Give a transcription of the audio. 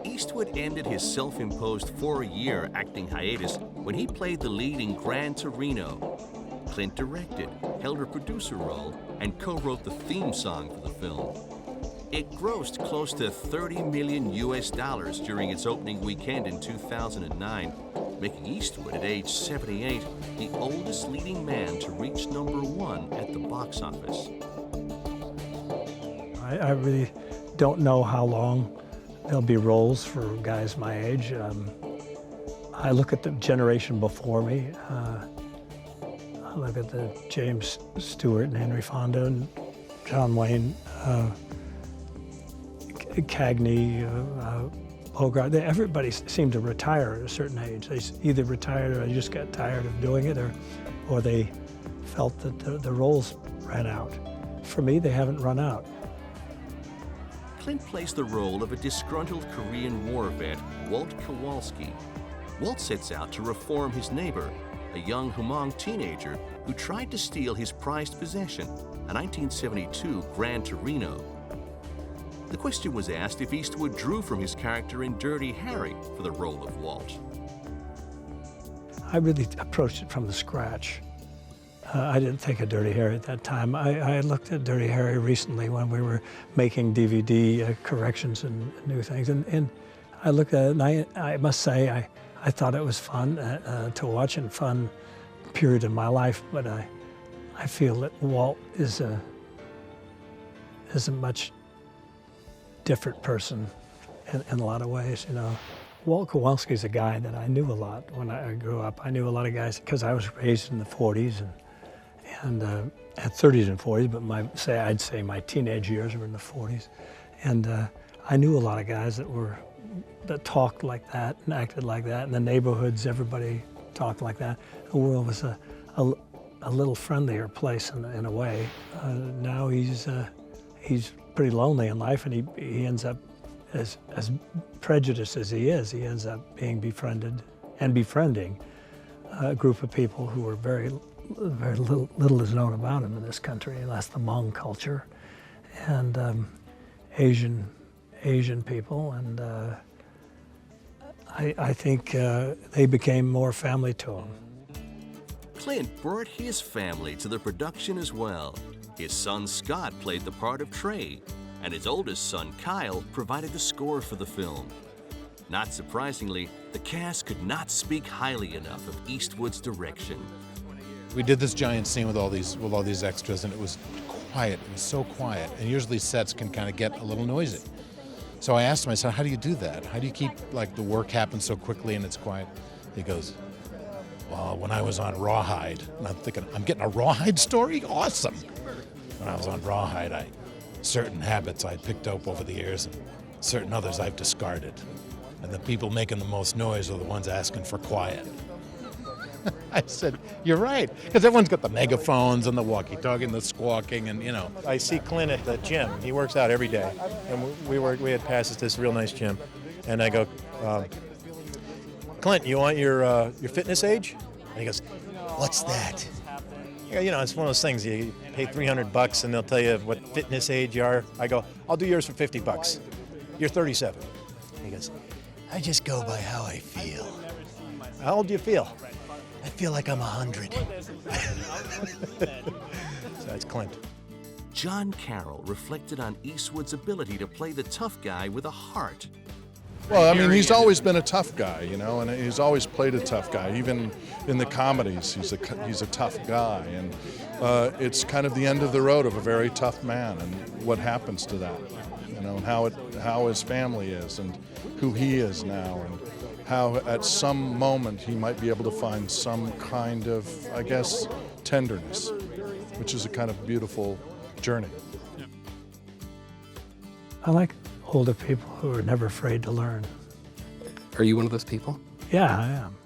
Eastwood ended his self-imposed 4-year acting hiatus when he played the lead in Gran Torino. Clint directed, held a producer role, and co-wrote the theme song for the film. It grossed close to $30 million during its opening weekend in 2009, making Eastwood at age 78 the oldest leading man to reach #1 at the box office. I really don't know how long there'll be roles for guys my age. I look at the generation before me. I look at the James Stewart and Henry Fonda and John Wayne, Cagney, Bogart. Everybody seemed to retire at a certain age. They either retired or they just got tired of doing it, or they felt that the roles ran out. For me, they haven't run out. Clint plays the role of a disgruntled Korean War vet, Walt Kowalski. Walt sets out to reform his neighbor, a young Hmong teenager who tried to steal his prized possession, a 1972 Gran Torino. The question was asked if Eastwood drew from his character in Dirty Harry for the role of Walt. I really approached it from the scratch. I didn't think of Dirty Harry at that time. I looked at Dirty Harry recently when we were making DVD corrections and new things, and I looked at it, and I must say I thought it was fun to watch and fun period in my life, but I feel that Walt is a much different person in a lot of ways, you know. Walt Kowalski's a guy that I knew a lot when I grew up. I knew a lot of guys because I was raised in the 40s and at 30s and 40s, but I'd say my teenage years were in the 40s. And I knew a lot of guys that talked like that and acted like that. In the neighborhoods, everybody talked like that. The world was a little friendlier place in a way. Now he's pretty lonely in life, and he ends up, as prejudiced as he ends up being befriended and befriending a group of people who are very little is known about him in this country, and that's the Hmong culture and Asian people, and I think they became more family to him. Clint brought his family to the production as well. His son Scott played the part of Trey, and his oldest son Kyle provided the score for the film. Not surprisingly, the cast could not speak highly enough of Eastwood's direction. We did this giant scene with all these extras, and it was quiet. It was so quiet, and usually sets can kind of get a little noisy. So I asked him, I said, how do you do that? How do you keep the work happen so quickly and it's quiet? He goes, well, when I was on Rawhide, and I'm thinking, I'm getting a Rawhide story? Awesome. When I was on Rawhide, certain habits I picked up over the years, and certain others I've discarded. And the people making the most noise are the ones asking for quiet. I said, you're right, because everyone's got the megaphones and the walkie-talkie and the squawking, and you know. I see Clint at the gym. He works out every day, and we had passed at this real nice gym, and I go, Clint, you want your fitness age? And he goes, what's that? You know, it's one of those things. You pay $300 and they'll tell you what fitness age you are. I go, I'll do yours for $50. You're 37. He goes, I just go by how I feel. How old do you feel? I feel like I'm 100. So that's Clint. John Carroll reflected on Eastwood's ability to play the tough guy with a heart. Well, I mean, he's always been a tough guy, you know, and he's always played a tough guy. Even in the comedies, he's a tough guy, and it's kind of the end of the road of a very tough man, and what happens to that, you know, and how his family is, and who he is now, and how at some moment he might be able to find some kind of, I guess, tenderness, which is a kind of beautiful journey. I like older people who are never afraid to learn. Are you one of those people? Yeah, I am.